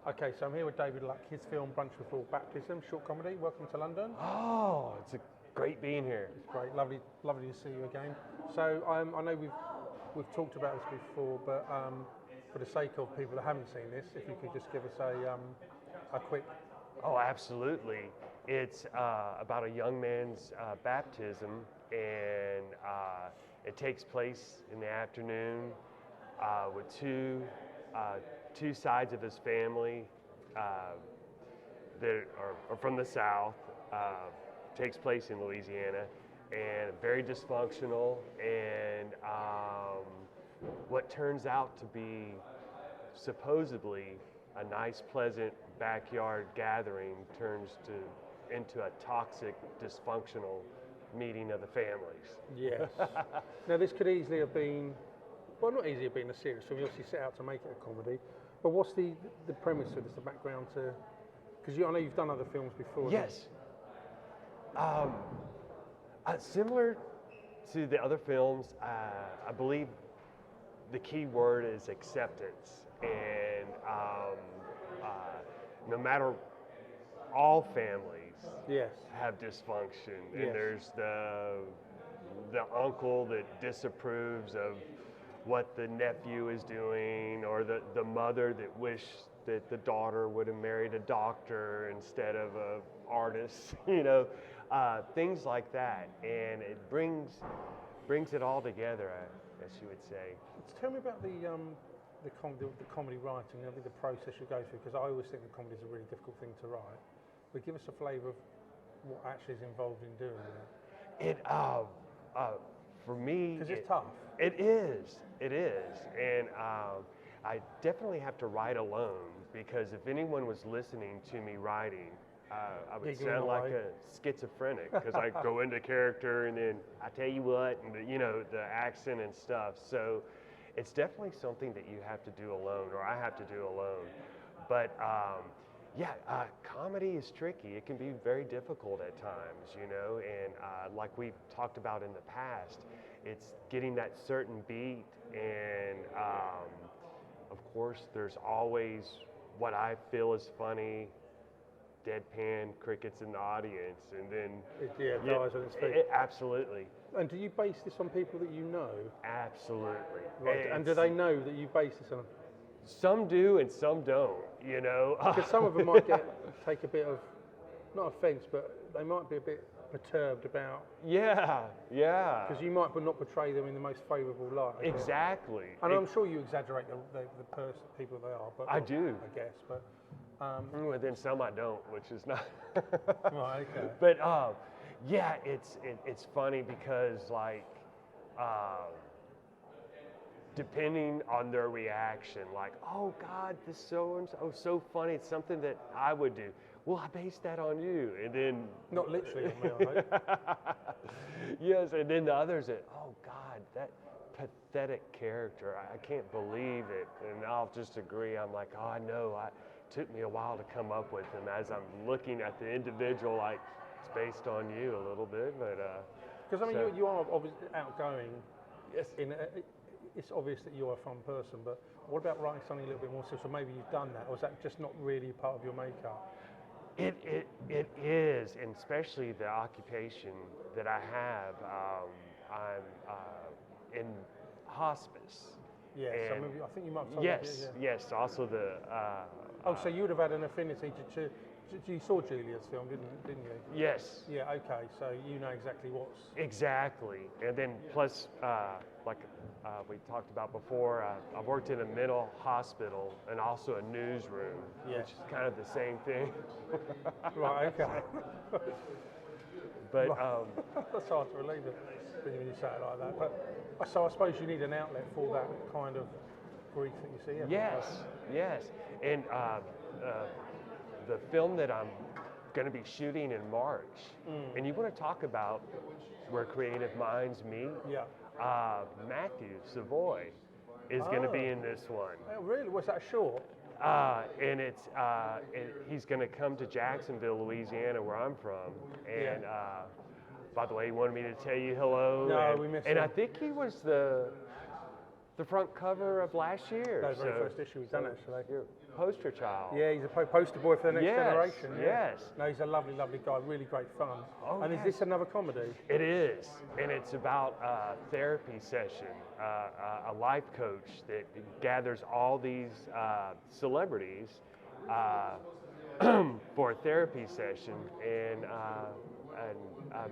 Okay, so I'm here with David Luck, his film Brunch Before Baptism, short comedy. Welcome to London. Oh, it's great being here. It's great, lovely to see you again. So I know we've talked about this before, but for the sake of people that haven't seen this, if you could just give us a quick. Oh, absolutely. It's about a young man's baptism, and it takes place in the afternoon with two sides of his family that are from the South. Takes place in Louisiana, and very dysfunctional, and what turns out to be supposedly a nice, pleasant backyard gathering turns into a toxic, dysfunctional meeting of the families. Yes. Now this could easily have been, well, not easily have been a serious film. You obviously set out to make it a comedy, but what's the premise of this, the background to? Because I know you've done other films before. Yes. Similar to the other films, I believe the key word is acceptance, and no matter, all families have dysfunction, and there's the uncle that disapproves of what the nephew is doing, or the mother that wished that the daughter would have married a doctor instead of an artist, things like that, and it brings it all together, I guess you would say. Tell me about the comedy writing, the process you go through, because I always think that comedy is a really difficult thing to write. But give us a flavour of what actually is involved in doing that. For me, because it's tough. It is, and I definitely have to write alone, because if anyone was listening to me writing, I would sound like a schizophrenic, because I go into character and then I tell you what, and the accent and stuff. So it's definitely something that you have to do alone, or I have to do alone. But comedy is tricky. It can be very difficult at times, and like we've talked about in the past, it's getting that certain beat, and of course there's always what I feel is funny, deadpan, crickets in the audience, and then dies on its feet. Absolutely. And do you base this on people that you know? Absolutely. Right. And do they know that you base this on? Some do and some don't, Because some of them might take a bit of, not offence, but they might be a bit perturbed about. Yeah. Because you might not portray them in the most favourable light. Exactly. And I'm sure you exaggerate the people they are. But I do. I guess, but. Well, then some I don't, which is not. Right. Okay. But it's funny because depending on their reaction, like, oh God, this so funny. It's something that I would do. Well, I based that on you, and then not literally on me, I hope. Yes, and then the others that, oh God, that pathetic character. I can't believe it, and I'll just agree. I'm like, oh, I know. It took me a while to come up with them as I'm looking at the individual, like it's based on you a little bit, but because I mean you are obviously outgoing. Yes. It's obvious that you're a fun person, but what about writing something a little bit more serious? So maybe you've done that, or is that just not really part of your makeup? It is, and especially the occupation that I have. I'm in hospice. Yes, I think you might have told Yes, me. yes. Also the. So you would have had an affinity to. You saw Julia's film, didn't you? Yes. Yeah. Okay. So you know exactly what's. Exactly, and then plus, we talked about before, I've worked in a mental hospital and also a newsroom, which is kind of the same thing. Right. Okay. But that's hard to relate when you say it like that. But so I suppose you need an outlet for that kind of grief that you see. Yes, and the film that I'm going to be shooting in March, and you want to talk about where creative minds meet? Yeah. Matthew Savoy is going to be in this one. Oh, really? Was that short? And he's going to come to Jacksonville, Louisiana, where I'm from. And by the way, he wanted me to tell you hello. No, we missed him. And I think he was the front cover of last year. No, the very first issue we've done, actually. poster child. Yeah, he's a poster boy for the next generation. Yeah. Yes. No, he's a lovely, lovely guy. Really great fun. Oh, and yes. Is this another comedy? It is, and it's about a therapy session, a life coach that gathers all these celebrities for a therapy session, and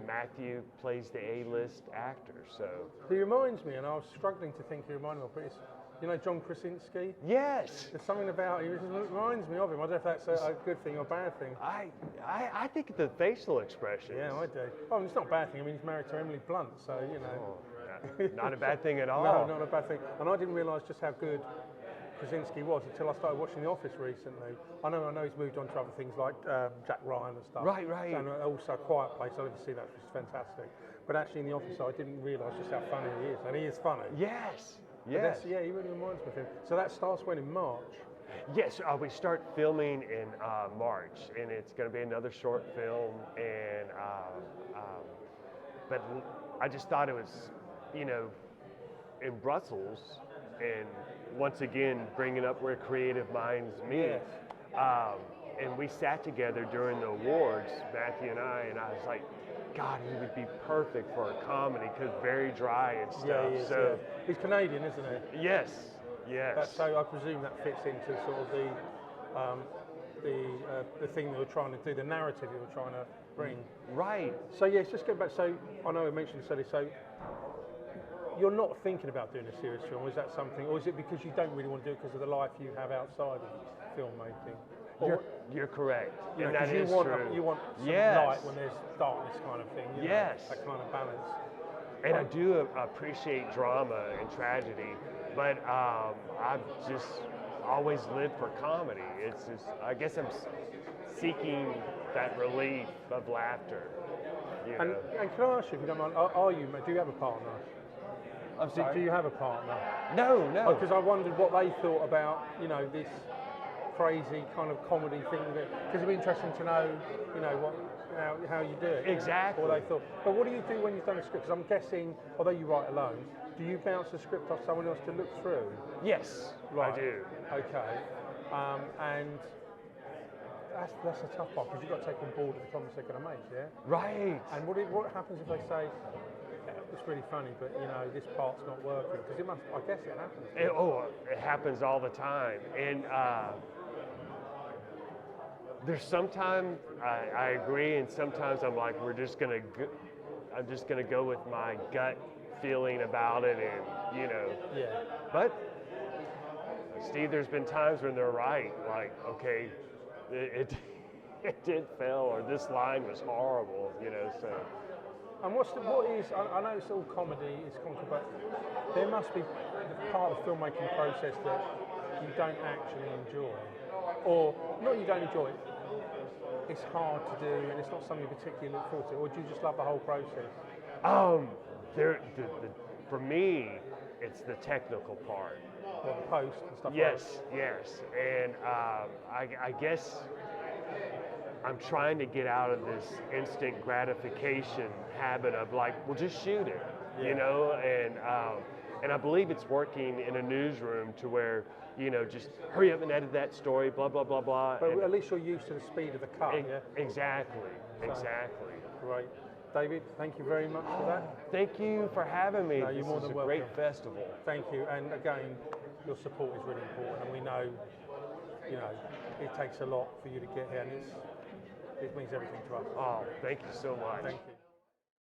Matthew plays the A-list actor. So he reminds me, and I was struggling to think he reminded me of, but it's, you know, John Krasinski. Yes. There's something about him that reminds me of him. I don't know if that's a good thing or a bad thing. I think the facial expressions. Yeah, I do. Well, it's not a bad thing. I mean, he's married to Emily Blunt, so you know. Not a bad thing at all. No, not a bad thing. And I didn't realise just how good Krasinski was until I started watching The Office recently. I know he's moved on to other things like Jack Ryan and stuff. Right. And also A Quiet Place. I didn't see that, which is fantastic. But actually, in The Office, I didn't realise just how funny he is, and he is funny. Yes. Yeah, he really reminds me of him. So that starts when, in March? Yes, we start filming in March, and it's going to be another short film. And but I just thought it was, you know, in Brussels, and once again bringing up where creative minds meet. Yes. And we sat together during the awards, Matthew and I was like, God, he would be perfect for a comedy because very dry and stuff. Yeah, he is, so he's Canadian, isn't he? Yes. So I presume that fits into sort of the thing that we're trying to do, the narrative that we're trying to bring. Right. So yes, just go back. So I know I mentioned this earlier. So you're not thinking about doing a serious film. Is that something, or is it because you don't really want to do it because of the life you have outside of filmmaking? You're correct. You and know, that is true. You want some yes. light when there's darkness, kind of thing. You know, that kind of balance. And I do appreciate drama and tragedy, but I've just always lived for comedy. It's just, I guess I'm seeking that relief of laughter. You know? And can I ask you, if you don't mind, do you have a partner? I'm sorry? Do you have a partner? No. Because I wondered what they thought about, you know, this crazy kind of comedy thing, because it'd be interesting to know, you know, how you do it. Exactly. What they thought. But what do you do when you've done a script? Because I'm guessing, although you write alone, do you bounce the script off someone else to look through? Yes, right. I do. Okay. And that's a tough part, because you've got to take on board the comments they're going to make, yeah? Right. And what happens if they say, it's really funny, but you know, this part's not working? Because I guess it happens. It happens all the time. And there's sometimes I agree, and sometimes I'm like, I'm just gonna go with my gut feeling about it, and you know. Yeah. But Steve, there's been times when they're right. Like, okay, it did fail, or this line was horrible, you know. So. And I know it's all comedy, it's comical, but there must be part of the filmmaking process that you don't actually enjoy. Or, not you don't enjoy it, it's hard to do and it's not something you particularly look forward to, or do you just love the whole process? For me, it's the technical part. Well, the post and stuff Yes. And I guess I'm trying to get out of this instant gratification habit of like, well, just shoot it, you know, and I believe it's working in a newsroom to where, you know, just hurry up and edit that story, blah, blah, blah, blah. But at least you're used to the speed of the cut, yeah? Exactly. Great. David, thank you very much for that. Thank you for having me. No, you're more than welcome. Great festival. Thank you, and again, your support is really important, and we know, you know, it takes a lot for you to get here, and it means everything to us. Oh, thank you so much. Thank you.